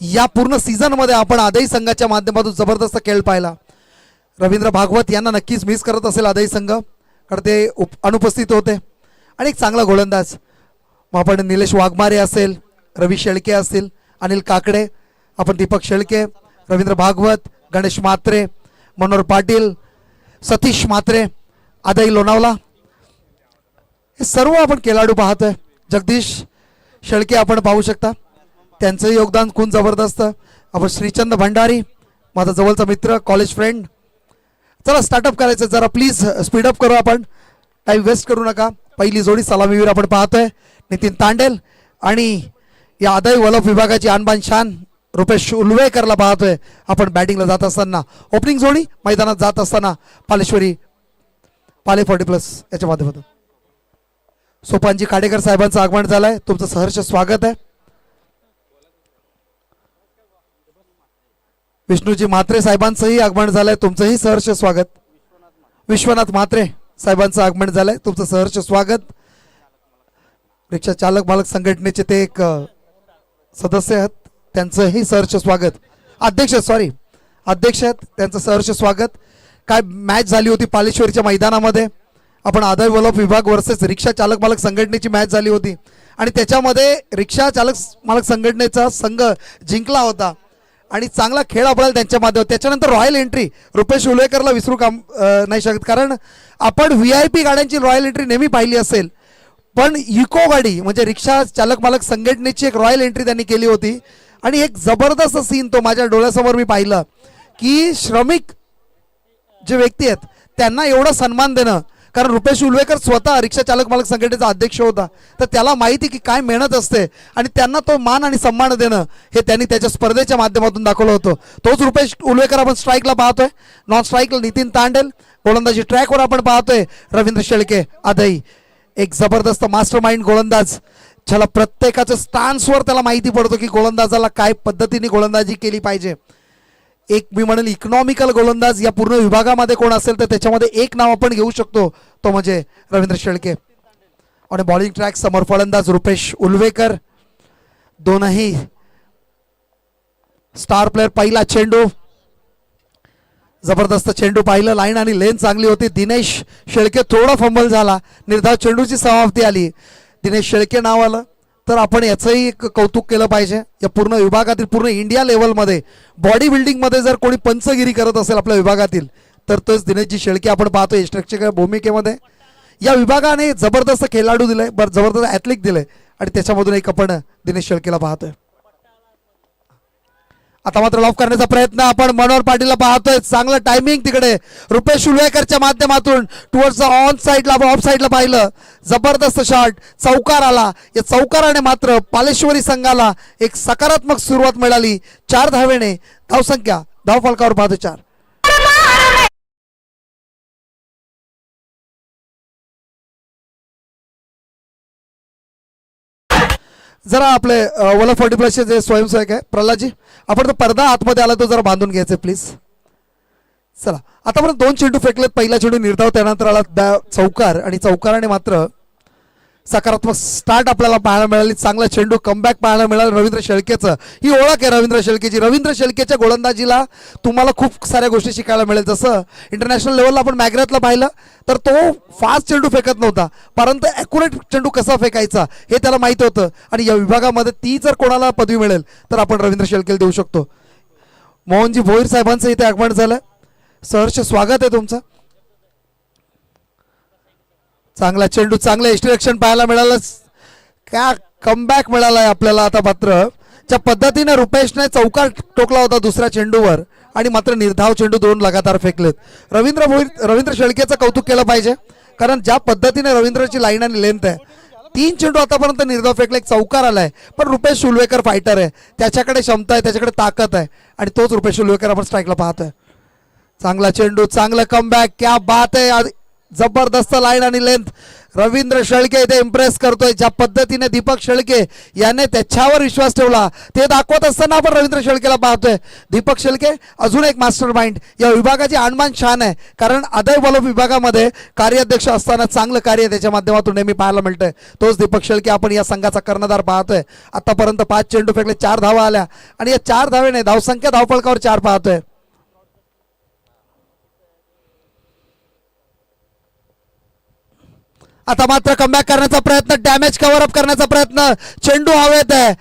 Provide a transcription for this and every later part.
या पूर्ण सीझन मध्ये आपण आदई संघाच्या माध्यमातून जबरदस्त खेळ पाहिला। रवींद्र भागवत यांना नक्कीच मिस करत असेल आदई संघ, कारण ते अनुपस्थित होते। आणि एक चांगला गोलंदाज मग आपण निलेश वाघमारे असेल, रवी शेळके असतील, अनिल काकडे, आपण दीपक शेळके, रवींद्र भागवत, गणेश म्हात्रे, मनोहर पाटील, सतीश म्हात्रे, आदई लोणावला, हे सर्व आपण खेळाडू पाहतोय। जगदीश शेळके आपण पाहू शकता, त्यांचं योगदान खूप जबरदस्त। आपण श्रीचंद भंडारी, माझा जवळचा मित्र, कॉलेज फ्रेंड। चला स्टार्टअप करायचं, जरा प्लीज स्पीडअप करू, आपण टाइम वेस्ट करू नका। पहिली जोडी सलामीवीर आपण पाहतोय नितीन तांडेल, आणि या आदई वलफ विभागाची आणबान शान रुपेश उलवेकरला पाहतोय आपण बॅटिंगला जात असताना। ओपनिंग जोडी मैदानात जात असताना पालेश्वरी पाले 40+ याच्या माध्यमातून सोपानजी खाडेकर साहेबांचं आगमन झालंय, तुमचं सहर्ष स्वागत आहे। विष्णूजी म्हात्रे साहेबांचंही आगमन झालंय, तुमचंही सहर्ष स्वागत। विश्वनाथ म्हात्रे साहेबांचं आगमन झालंय, तुमचं सहर्ष स्वागत। रिक्षा चालक मालक संघटनेचे ते एक सदस्य आहेत, त्यांचंही सहर्ष स्वागत। अध्यक्ष आहेत, त्यांचं सहर्ष स्वागत। काय मॅच झाली होती पालेश्वरीच्या मैदानामध्ये, आपण आदई वलफ विभाग वर्सेस रिक्षा चालक मालक संघटनेची मॅच झाली होती, आणि त्याच्यामध्ये रिक्षा चालक मालक संघटनेचा संघ जिंकला होता आणि चांगला खेळ आपल्याला त्यांच्या माध्यमात। त्याच्यानंतर रॉयल एंट्री रुपेश उलवेकरला विसरू नाही शकत, कारण आपण VIP गाड्यांची रॉयल एंट्री नेहमी पाहिली असेल, पण इको गाडी म्हणजे रिक्षा चालक मालक संघटनेची एक रॉयल एंट्री त्यांनी केली होती। आणि एक जबरदस्त सीन तो माझ्या डोळ्यासमोर मी पाहिलं की श्रमिक जे व्यक्ती आहेत त्यांना एवढा सन्मान देणं, कारण रुपेश उलवेकर स्वतः रिक्षा चालक मालक संघटनेचा अध्यक्ष होता, तर त्याला माहिती की काय मेहनत असते, आणि त्यांना तो मान आणि सन्मान देणं हे त्यांनी त्याच्या स्पर्धेच्या माध्यमातून दाखवलं होतं। तोच रुपेश उलवेकर आपण स्ट्राईकला पाहतोय, नॉन स्ट्राईकला नितीन तांडेल, गोलंदाजी ट्रॅकवर आपण पाहतोय रवींद्र शेळके आदई। एक जबरदस्त मास्टर माइंड गोलंदाज, ज्याला प्रत्येकाच्या स्टान्सवर त्याला माहिती पडतो की गोलंदाजाला काय पद्धतीने गोलंदाजी केली पाहिजे। एक मी म्हणेल इकॉनॉमिकल गोलंदाज या पूर्ण विभागामध्ये कोण असेल तर त्याच्यामध्ये एक नाव आपण घेऊ शकतो, तो म्हणजे रवींद्र शेळके। आणि बॉलिंग ट्रॅक समोर फलंदाज रुपेश उलवेकर, दोनही स्टार प्लेअर। पहिला चेंडू, जबरदस्त चेंडू पाहिलं, लाईन आणि लेन चांगली होती। दिनेश शेळके थोडा फंबल झाला, निर्धाव चेंडूची समाप्ती आली, दिनेश शेळके नाव आलं, तर आपण याचंही एक कौतुक केलं पाहिजे। या पूर्ण विभागातील पूर्ण इंडिया लेवलमध्ये बॉडी बिल्डिंगमध्ये जर कोणी पंचगिरी करत असेल आपल्या विभागातील तर तोच दिनेशजी शेळके आपण पाहतो यष्टिरक्षक भूमिकेमध्ये। या विभागाने जबरदस्त खेळाडू दिले, जबरदस्त ॲथलीट दिले, आणि त्याच्यामधून एक आपण दिनेश शेळकेला पाहतोय। आता मात्र लॉफ करण्याचा प्रयत्न आपण मनोहर पाटीलला पाहतोय, चांगलं टायमिंग तिकडे रुपेश उलवेकरच्या माध्यमातून टुवर्ड्स ऑन साईडला ऑफ साईडला पाहिलं, जबरदस्त शॉट, चौकार आला। या चौकाराने मात्र पालेश्वरी संघाला एक सकारात्मक सुरुवात मिळाली। 4 धावेने धावसंख्या धावफलकावर पाहतो 4। जरा आपले वलफ 40+ जे स्वयंसेवक आहे प्रल्हादजी, आपण तो पडदा आतमध्ये आला तो जरा बांधून घ्यायचे प्लीज। चला आतापर्यंत 2 चेंडू फेकलेत, पहिला चेंडू निर्धाव, त्यानंतर आला चौकार, आणि चौकाराने मात्र सकारात्मक स्टार्ट आपल्याला पाहायला मिळाली। चांगला चेंडू कमबॅक पाहायला मिळाला रवींद्र शेळकेचं, ही ओळख आहे रवींद्र शेळकेची। रवींद्र शेळकेच्या गोलंदाजीला तुम्हाला खूप साऱ्या गोष्टी शिकायला मिळेल, जसं इंटरनॅशनल लेवलला आपण मॅग्रेथला पाहिलं तर तो फास्ट चेंडू फेकत नव्हता, परंतु ॲक्युरेट चेंडू कसा फेकायचा हे त्याला माहिती होतं। आणि या विभागामध्ये ती जर कोणाला पदवी मिळेल तर आपण रवींद्र शेळकेला देऊ शकतो। मोहनजी भोईर साहेबांचं इथे आगमन झालं, सहर्ष स्वागत आहे तुमचं। चांगला चेंडू, चांगलं यष्टिरक्षण पाहायला मिळालं, क्या कमबॅक मिळालाय आपल्याला। आता मात्र ज्या पद्धतीने रुपेशने चौकार टोकला होता दुसऱ्या चेंडूवर, आणि मात्र निर्धाव चेंडू 2 लगातार फेकलेत। रवींद्र शेळकेचं कौतुक केलं पाहिजे, कारण ज्या पद्धतीने रवींद्रची लाईन आणि लेंथ आहे, 3 चेंडू आतापर्यंत निर्धाव फेकले, एक चौकार आलाय, पण रुपेश उलवेकर फायटर आहे, त्याच्याकडे क्षमता आहे, त्याच्याकडे ताकद आहे, आणि तोच रुपेश उलवेकर आपण स्ट्राईकला पाहतोय। चांगला चेंडू, चांगलं कमबॅक, क्या बात आहे, जबरदस्त लाईन आणि लेंथ। रवींद्र शेळके इथे इम्प्रेस करतोय. ज्या पद्धतीने दीपक शेळके याने त्याच्यावर विश्वास ठेवला ते दाखवत असताना आपण रवींद्र शेळकेला पाहतोय. दीपक शेळके अजून एक मास्टर माइंड. या विभागाची आणमान छान आहे, कारण अदय वॉलॉप विभागामध्ये कार्याध्यक्ष असताना चांगलं कार्य त्याच्या माध्यमातून नेहमी पाहायला मिळतंय. तोच दीपक शेळके आपण या संघाचा कर्णधार पाहतोय. आतापर्यंत 5 चेंडू फेकले, 4 धावा आल्या आणि या 4 धावेने धावसंख्या धावफलकावर 4 पाहतोय. आता मात्र कमबॅक करण्याचा प्रयत्न, डॅमेज कव्हर अप करण्याचा प्रयत्न, चेंडू हवेत आहे.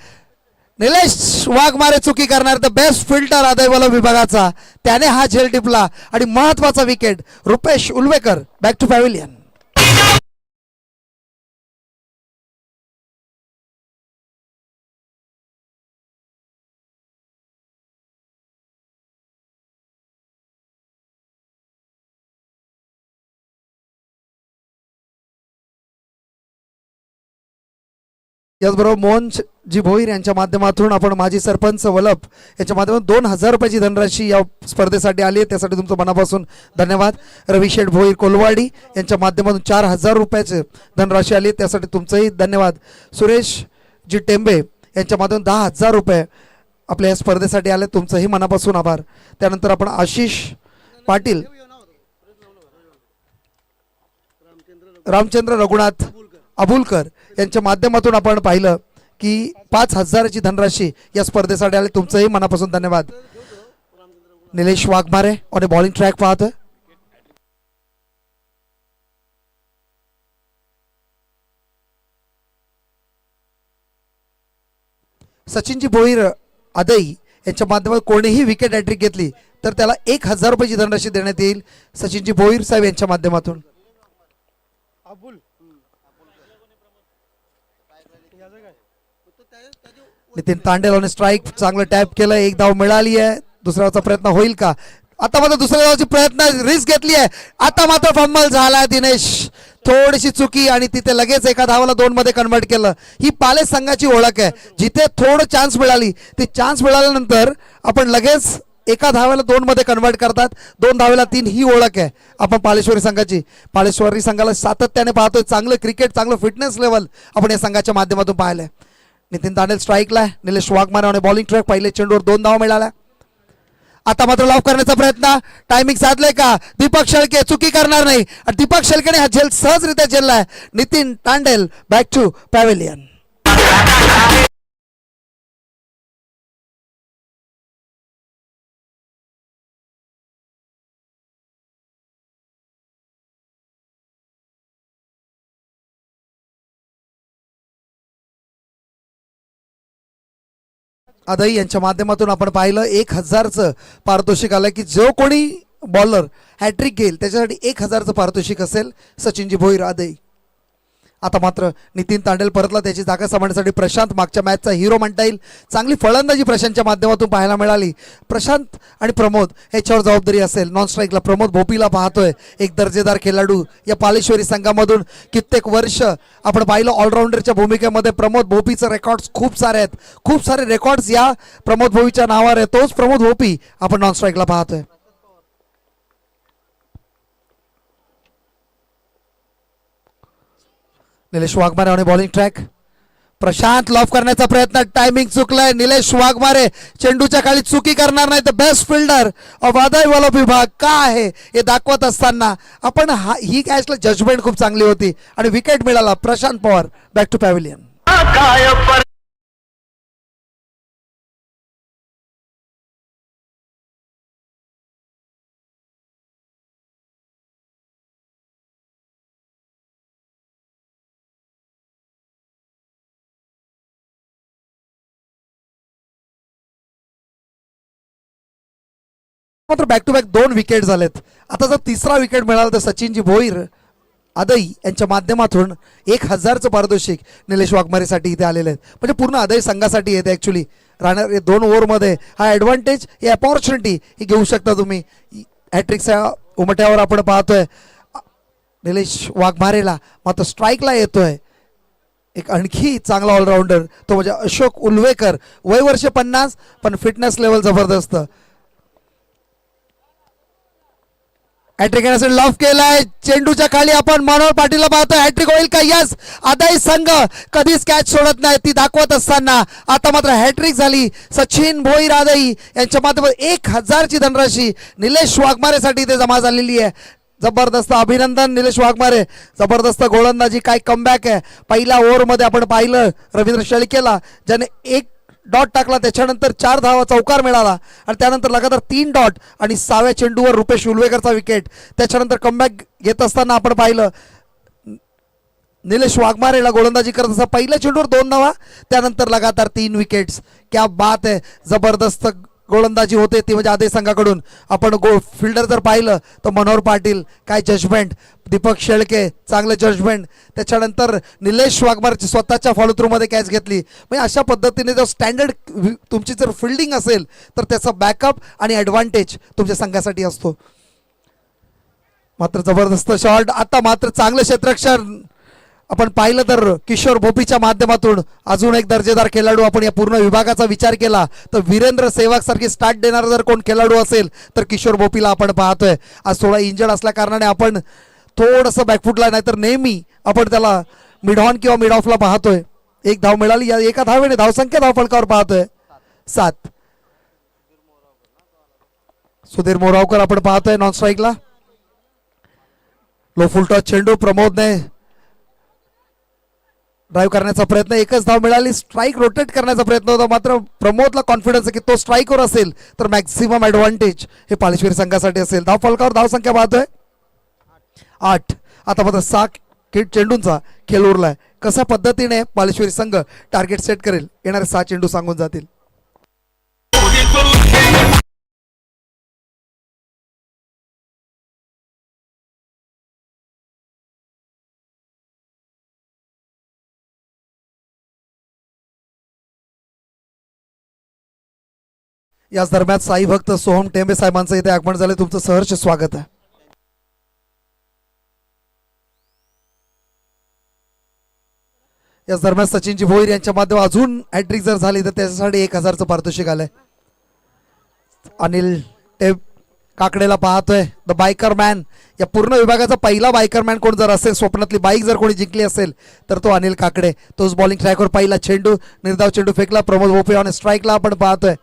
निलेश वाघमारे चुकी करणार. द बेस्ट फिल्टर अदय वॉलॉप विभागाचा, त्याने हा झेल टिपला आणि महत्वाचा wicket. Rupesh Ulvekar back to pavilion. याचबरोबर मोहनजी भोईर यांच्या माध्यमातून आपण माजी सरपंच वलप याच्या माध्यमातून 2000 रुपयाची धनराशी या स्पर्धेसाठी आली आहे, त्यासाठी तुमचं मनापासून धन्यवाद. रविशेठ भोईर कोलवाडी यांच्या माध्यमातून 4000 रुपयाची धनराशी आली, त्यासाठी तुमचंही धन्यवाद. सुरेशजी टेंबे यांच्या माध्यमातून 10,000 रुपये आपल्या या स्पर्धेसाठी आले, तुमचंही मनापासून आभार. त्यानंतर आपण आशिष पाटील, रामचंद्र रघुनाथ अबुलकर यांच्या माध्यमातून आपण पाहिलं की 5000ची धनराशी या स्पर्धेसाठी आले, तुमचंही मनापासून धन्यवाद. Nilesh Waghmare on A bowling track पाहतोय. सचिनजी भोईर अदई यांच्या माध्यमातून कोणीही विकेट हॅट्रिक घेतली तर त्याला 1000 रुपयाची धनराशी देण्यात येईल. सचिनजी भोईर साहेब यांच्या माध्यमातून. नितीन तांडेल ऑन स्ट्राईक, चांगलं टॅप केलं, एक धाव मिळाली आहे. दुसऱ्याचा प्रयत्न होईल का? आता मात्र दुसऱ्या धावाची प्रयत्न, रिस्क घेतली आहे. आता मात्र फंबल झाला दिनेश, थोडीशी चुकी आणि तिथे लगेच एका धावाला 2 मध्ये कन्वर्ट केलं. ही पाले संघाची ओळख आहे, जिथे थोडं चान्स मिळाली ती चान्स मिळाल्यानंतर आपण लगेच एका धाव्याला 2 मध्ये कन्वर्ट करतात, 2 धावेला 3, ही ओळख आहे आपण पालेश्वरी संघाची. पालेश्वरी संघाला सातत्याने पाहतोय, चांगलं क्रिकेट, चांगलं फिटनेस लेवल आपण या संघाच्या माध्यमातून पाहिलंय. नितीन तांडेल स्ट्राईकला, Nilesh Waghmare on bowling track, पहिले चेंडूवर 2 धावा मिळाल्या. आता मात्र लॉक करण्याचा प्रयत्न, टायमिंग साधले का? दीपक शेळके चुकी करणार नाही, दीपक शेळकेने हा झेल सहजरित्या झेललाय. Nitin Tandel back to pavilion. अदई यांच्या माध्यमातून आपण पाहिलं 1000चं पारितोषिक आलं की जो कोणी बॉलर हॅट्रिक घेईल त्याच्यासाठी 1000चं पारितोषिक असेल. सचिनजी भोईर अदई. आता मात्र नितीन तांडेल परतला, त्याची जागा सांभाळण्यासाठी प्रशांत मागच्या मॅचचा हिरो म्हणता येईल. चांगली फलंदाजी प्रशांतच्या माध्यमातून पाहायला मिळाली. प्रशांत आणि प्रमोद ह्याच्यावर जबाबदारी असेल. नॉन स्ट्राईकला प्रमोद भोपीला पाहतोय, एक दर्जेदार खेळाडू या पालेश्वरी संघामधून कित्येक वर्ष आपण पाहिलं ऑलराऊंडरच्या भूमिकेमध्ये. प्रमोद भोपीचं रेकॉर्ड्स खूप सारे आहेत, खूप सारे रेकॉर्ड्स या प्रमोद भोपीच्या नावावर आहे. तोच प्रमोद भोपी आपण नॉन स्ट्राईकला पाहतोय. Nilesh Waghmare on bowling track, Prashant loaf करण्याचा प्रयत्न, टायमिंग चुकलाय. निलेश वाघमारे चेंडूच्या खाली चुकी करणार नाही. द बेस्ट फिल्डर ऑफ अदय वॉलॉप विभाग का आहे हे दाखवत असताना आपण ही कॅचला जजमेंट खूप चांगली होती आणि विकेट मिळाला. Prashant Pawar back to pavilion. मात्र बॅक टू बॅक 2 विकेट झालेत. आता जर तिसरा विकेट मिळाला तर सचिनजी भोईर अदई यांच्या माध्यमातून 1000चं पारितोषिक निलेश वाघमारेसाठी इथे आलेले आहेत. म्हणजे पूर्ण अदई संघासाठी येते ॲक्च्युली. राहणार 2 ओव्हरमध्ये हा ॲडव्हान्टेज, ही अपॉर्च्युनिटी ही घेऊ शकता तुम्ही. हॅट्रिकच्या उमट्यावर आपण पाहतोय निलेश वाघमारेला, मात्र स्ट्राईकला येतोय एक आणखी चांगला ऑलराऊंडर, तो म्हणजे अशोक उल्वेकर. वय वर्ष 50 पण फिटनेस लेवल जबरदस्त. हॅट्रिक घेण्यासाठी लॉफ केलाय, चेंडूच्या खाली आपण मनोहर पाटीलला पाहतोय, हॅट्रिक होईल का? यस. आदाई संघ कधीच कॅच सोडत नाही ती दाखवत असताना आता मात्र हॅट्रिक झाली सचिन भोईर आदाई यांच्या माध्यमातून 1000ची धनराशी निलेश वाघमारेसाठी इथे जमा झालेली आहे. जबरदस्त अभिनंदन निलेश वाघमारे, जबरदस्त गोलंदाजी, काय कमबॅक आहे. पहिल्या ओव्हरमध्ये आपण पाहिलं रवींद्र शेळकेला ज्याने 1 डॉट टाकला, त्याच्यानंतर 4 धावा चौकार मिळाला आणि त्यानंतर लगातार 3 डॉट आणि 6व्या चेंडूवर रुपेश उलवेकरचा विकेट. त्याच्यानंतर कमबॅक घेत असताना आपण पाहिलं निलेश वाघमारेला गोलंदाजी करत असता पहिल्या चेंडूवर 2 धावा, त्यानंतर लगातार 3 विकेट्स. क्या बात आहे, जबरदस्त गोलंदाजी होते ती म्हणजे आदेश संघाकडून. आपण फिल्डर जर पाहिलं तर मनोहर पाटील, काय जजमेंट, दीपक शेळके चांगलं जजमेंट, त्याच्यानंतर निलेश वाघमारची स्वतःच्या फॉलो थ्रूमध्ये कॅच घेतली. म्हणजे अशा पद्धतीने जर स्टँडर्ड तुमची जर फिल्डिंग असेल तर त्याचा बॅकअप आणि ॲडव्हान्टेज तुमच्या संघासाठी असतो. मात्र जबरदस्त शॉट, आता मात्र चांगलं क्षेत्ररक्षण आपण पाहिलं तर किशोर भोपीच्या माध्यमातून अजून एक दर्जेदार खेळाडू आपण या पूर्ण विभागाचा विचार केला तर वीरेंद्र सेहवाग सारखी स्टार्ट देणारा जर कोण खेळाडू असेल तर किशोर भोपीला आपण पाहतोय. आज थोडा इंजर्ड असल्या कारणाने आपण थोडंसं बॅकफुटला, नाहीतर नेहमी आपण त्याला मिड ऑन किंवा मिड ऑफला पाहतोय. 1 धाव मिळाली, या एका धावेने धावसंख्या धावफलकावर पाहतोय 7. सुधीर मोरावकर आपण पाहतोय नॉन स्ट्राईकला. लो फुल टॉस चेंडू, प्रमोदने ड्राईव्ह करण्याचा प्रयत्न, 1च धाव मिळाली. स्ट्राईक रोटेट करण्याचा प्रयत्न होता, मात्र प्रमोदला कॉन्फिडन्स आहे की तो स्ट्राईकवर असेल तर मॅक्सिमम ॲडव्हान्टेज हे पालेश्वरी संघासाठी असेल. धाव फलकावर धावसंख्या पाहतोय 8. आता मात्र 6 चेंडूंचा खेळ उरलाय. कशा पद्धतीने पालेश्वरी संघ टार्गेट सेट करेल, येणारे 6 चेंडू सांगून जातील. याच दरम्यान साई भक्त सोहम टेंबे साहेबांचं इथे आगमन झाले, तुमचं सहर्ष स्वागत आहे. याच दरम्यान सचिनजी भोईर यांच्या माध्यमातून अजून हॅट्रिक जर झाली तर त्याच्यासाठी 1000चं पारितोषिक आलंय. अनिल काकडेला पाहतोय, द बायकर मॅन, या पूर्ण विभागाचा पहिला बायकर मॅन कोण जर असेल, स्वप्नातली बाईक जर कोणी जिंकली असेल तर तो अनिल काकडे. तोच बॉलिंग ट्रॅकवर पहिला चेंडू, निर्धाव चेंडू फेकला, प्रमोद भोपे ऑन स्ट्राईकला आपण पाहतोय.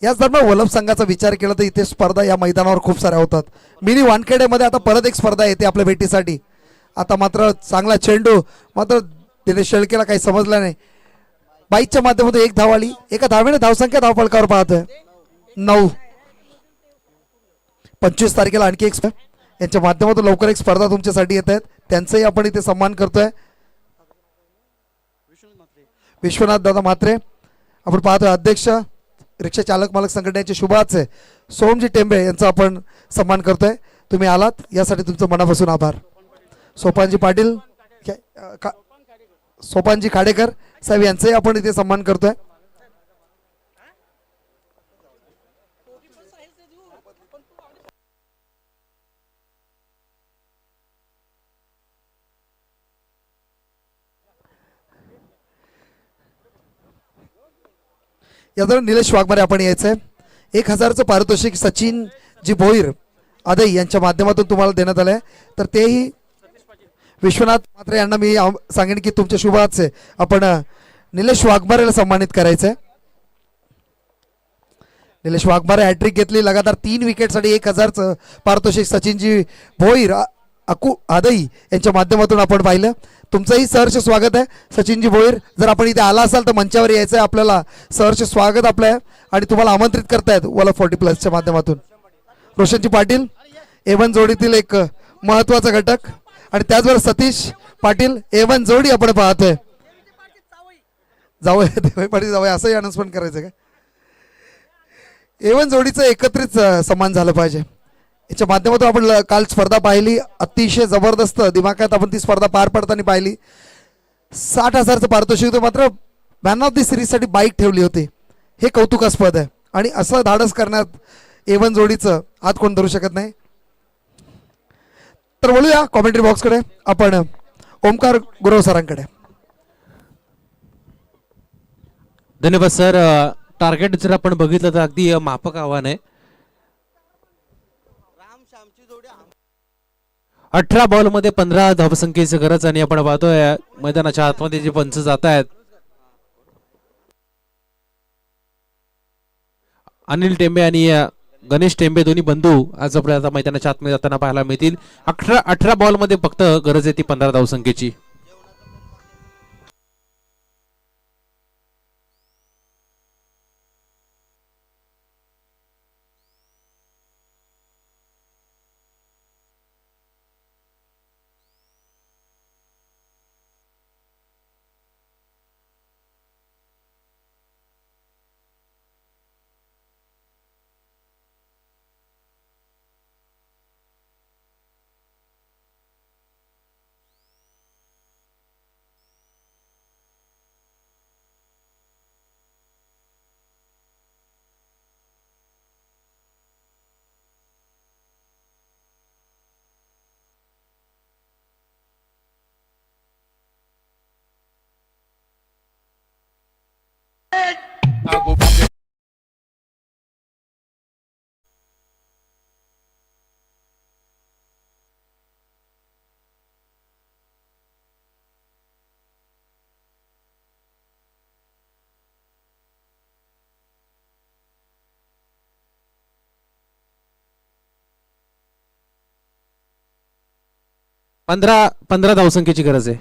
याच दरम्यान वल्लभ संघाचा विचार केला तर इथे स्पर्धा या मैदानावर खूप साऱ्या होतात. मिनी वानखेडेमध्ये आता परत एक स्पर्धा येते आपल्या भेटीसाठी. आता मात्र चांगला चेंडू, मात्र दिनेश शेळकेला काही समजलं नाही. बाईकच्या माध्यमातून 1 धाव आली, एका धावेने धावसंख्या धावफलकावर पाहतोय 9. 25 तारखेला आणखी एक यांच्या माध्यमातून लवकर एक स्पर्धा तुमच्यासाठी येत आहेत, त्यांचाही आपण इथे सन्मान करतोय. विश्वनाथ दादा म्हात्रे आपण पाहतोय, अध्यक्ष रिक्षा चालक मालक संघटनेचे शुभाचे सोमजी टेंबे यांचा आपण सन्मान करतोय. तुम्ही आलात यासाठी तुमचं मनापासून आभार. सोपानजी पाटील, सोपानजी खाडेकर साहेब यांचाही आपण इथे सन्मान करतोय. यादर निलेश वाघमारे आपण यायचंय. 1000चं पारितोषिक सचिन जी भोईर आदई यांच्या माध्यमातून तुम्हाला देण्यात आलंय, तर तेही विश्वनाथ म्हात्रे यांना मी सांगेन की तुमच्या शुभाचे आपण निलेश वाघमारेला सन्मानित करायचंय. निलेश वाघमारे हॅट्रिक घेतली, लगातार 3 विकेटसाठी 1000चं पारितोषिक सचिनजी भोईर अकू आदई यांच्या माध्यमातून आपण पाहिलं. तुमचंही सहर्ष स्वागत आहे सचिनजी भोईर. जर आपण इथे आला असाल तर मंचावर यायचं आहे, आपल्याला सहर्ष स्वागत आपलं आणि तुम्हाला आमंत्रित करतायत वॉल ऑफ 40+ माध्यमातून. रोशनजी पाटील A1 जोडीतील एक महत्वाचा घटक आणि त्याचबरोबर सतीश पाटील A1 जोडी आपण पाहतोय. जावं देवाई पाटील जावं असंही अनाउन्समेंट करायचं का? A1 जोडीचं एकत्रित सन्मान झालं पाहिजे. याच्या माध्यमातून आपण काल स्पर्धा पाहिली, अतिशय जबरदस्त दिमाखात आपण ती स्पर्धा पार पडताना पाहिली. 60,000चं पारितोषिक होतं, मात्र मॅन ऑफ द सिरीजसाठी बाईक ठेवली होती. हे कौतुकास्पद आहे आणि असं धाडस करण्यात A1 जोडीचं हात कोण धरू शकत नाही. तर बोलूया कॉमेंट्री बॉक्सकडे, आपण ओमकार गुरव सरांकडे. धन्यवाद सर. टार्गेट जर आपण बघितलं तर अगदी माफक आव्हान आहे. 18 बॉल मध्ये 15 धावसंख्येची गरज आणि आपण पाहतोय मैदानाच्या आतमध्ये जे पंच जात आहेत अनिल टेंबे आणि गणेश टेंबे दोन्ही बंधू आज आपल्याला मैदानाच्या आतमध्ये जाताना पाहायला मिळतील. 18 बॉल मध्ये फक्त गरज आहे ती 15 धावसंख्येची. I 15 धावसंख्येची गरज आहे.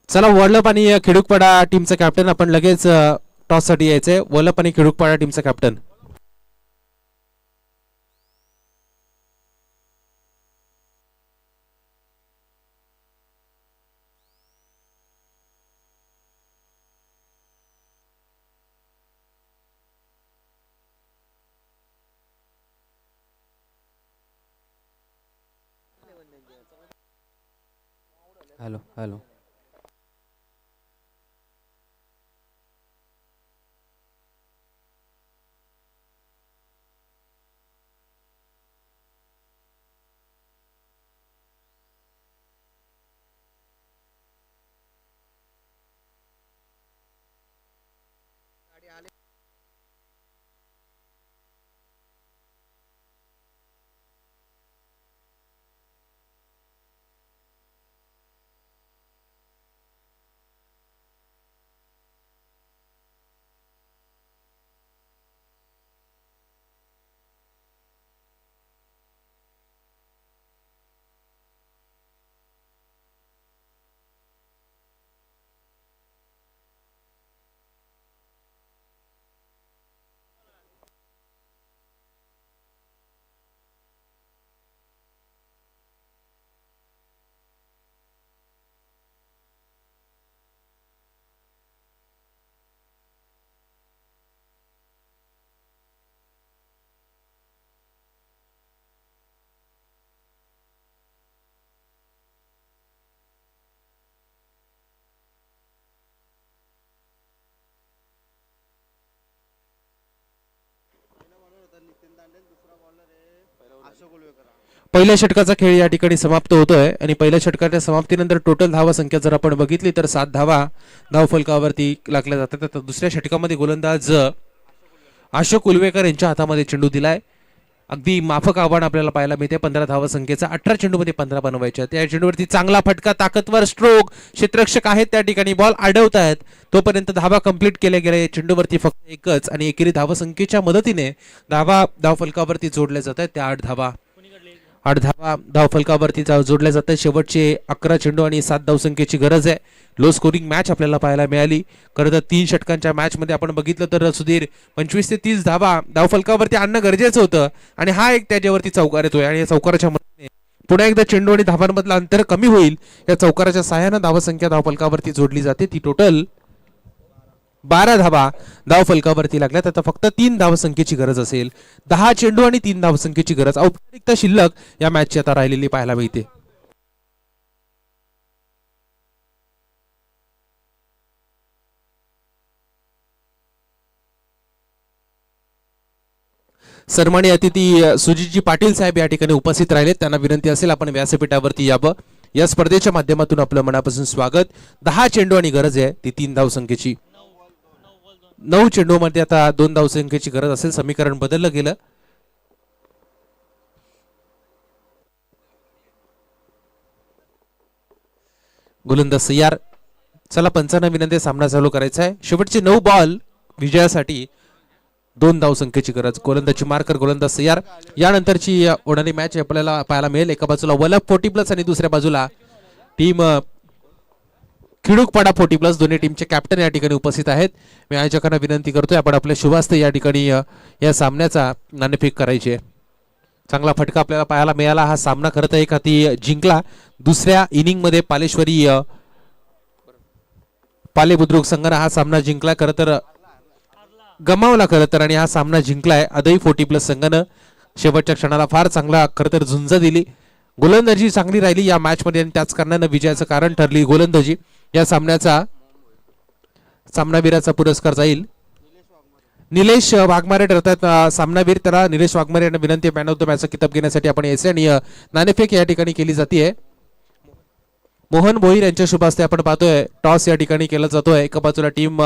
चला वडलप आणि खिडूकपाडा टीमचा कॅप्टन आपण लगेच टॉस साठी यायचंय. वडलप आणि खिडूकपाडा टीमचा कॅप्टन. हॅलो हॅलो पहिल्या षटकाचा खेळ या ठिकाणी समाप्त होतोय आणि पहिल्या षटकाच्या समाप्तीनंतर टोटल धावा संख्या जर आपण बघितली तर 7 धावा धावफलकावरती लागल्या जातात. तर दुसऱ्या षटकामध्ये गोलंदाज अशोक उलवेकर यांच्या हातामध्ये चेंडू दिलाय. अगदी माफक आव्हान आपल्याला पाहायला मिळते. 15 धावा संख्येचा 18 चेंडूमध्ये 15 बनवायच्या. त्या चेंडूवरती चांगला फटका, ताकदवर स्ट्रोक, क्षेत्ररक्षक आहेत त्या ठिकाणी, बॉल अडवत आहेत. तोपर्यंत धावा कंप्लीट केल्या गेल्या. चेंडूवरती फक्त एकच आणि एकेरी धावा संख्येच्या मदतीने धावफलकावरती जोडल्या जात आहेत. त्या 8 धावा धावफलकावरती जोडल्या जातात. शेवटचे 11 चेंडू आणि 7 धावसंख्येची गरज आहे. लो स्कोरिंग मॅच आपल्याला पाहायला मिळाली. खरं तर 3 षटकांच्या मॅच मध्ये आपण बघितलं तर सुधीर 25 ते 30 धावा धावफलकावरती आणणं गरजेचं होतं आणि हा एक त्याच्यावरती चौकार येतोय आणि या चौकाराच्या मदतीने पुन्हा एकदा चेंडू आणि धावांमधलं अंतर कमी होईल. या चौकाराच्या सहाय्यानं धावसंख्या धावफलकावरती जोडली जाते. ती टोटल 12 धावा धावफलकावरती लागल्यात. आता फक्त 3 धावसंख्येची गरज असेल. 10 चेंडू आणि 3 धावसंख्येची गरज औपचारिकता शिल्लक या मॅचची आता राहिलेली पाहायला मिळते. सन्माननीय अतिथी सुजितजी पाटील साहेब या ठिकाणी उपस्थित राहिलेत. त्यांना विनंती असेल आपण व्यासपीठावरती यावं. या स्पर्धेच्या माध्यमातून आपलं मनापासून स्वागत. 10 चेंडू आणि गरज आहे ती 3 धावसंख्येची. 9 चेंडू मध्ये आता 2 धावसंख्येची गरज असेल. समीकरण बदललं गेलं. गोलंदाज सय्यार. चला पंचांना विनंती, सामना चालू करायचा आहे. शेवटचे 9 बॉल विजयासाठी 2 धावसंख्येची गरज. गोलंदाजी मार्कर गोलंदाज सय्यार. यानंतरची होणारी मॅच आपल्याला पाहायला मिळेल. एका बाजूला वलप 40+ आणि दुसऱ्या बाजूला टीम खिडूकपाडा 40+. दोन्ही टीमचे कॅप्टन या ठिकाणी उपस्थित आहेत. मी आयोजकांना विनंती करतोय आपण आपल्या शुभास्ते या ठिकाणी या सामन्याचा नाणेफेक करायची आहे. चांगला फटका आपल्याला पाहायला मिळाला. हा सामना खरं तर एक हाती जिंकला. दुसऱ्या इनिंग मध्ये पालेश्वरी पाले बुद्रुक संघाने हा सामना जिंकला. खरं तर गमावला खरं तर आणि हा सामना जिंकलाय अदई 40+ संघानं. शेवटच्या क्षणाला फार चांगला खरं तर झुंज दिली. गोलंदाजी चांगली राहिली या मॅच मध्ये आणि त्याच कारणानं विजयाचं कारण ठरली गोलंदाजी. या सामन्याचा सामनावीराचा पुरस्कार जाईल निलेश वाघमारे ठरतात सामनावीर. त्याला निलेश वाघमारे यांना विनंती मॅन ऑफ द मॅचचा किताब घेण्यासाठी आपण यायचे आणि नाणेफेक या ठिकाणी केली जाते. मोहन भोईर यांच्या शुभ हस्ते आपण पाहतोय टॉस या ठिकाणी केला जातोय. एका बाजूला टीम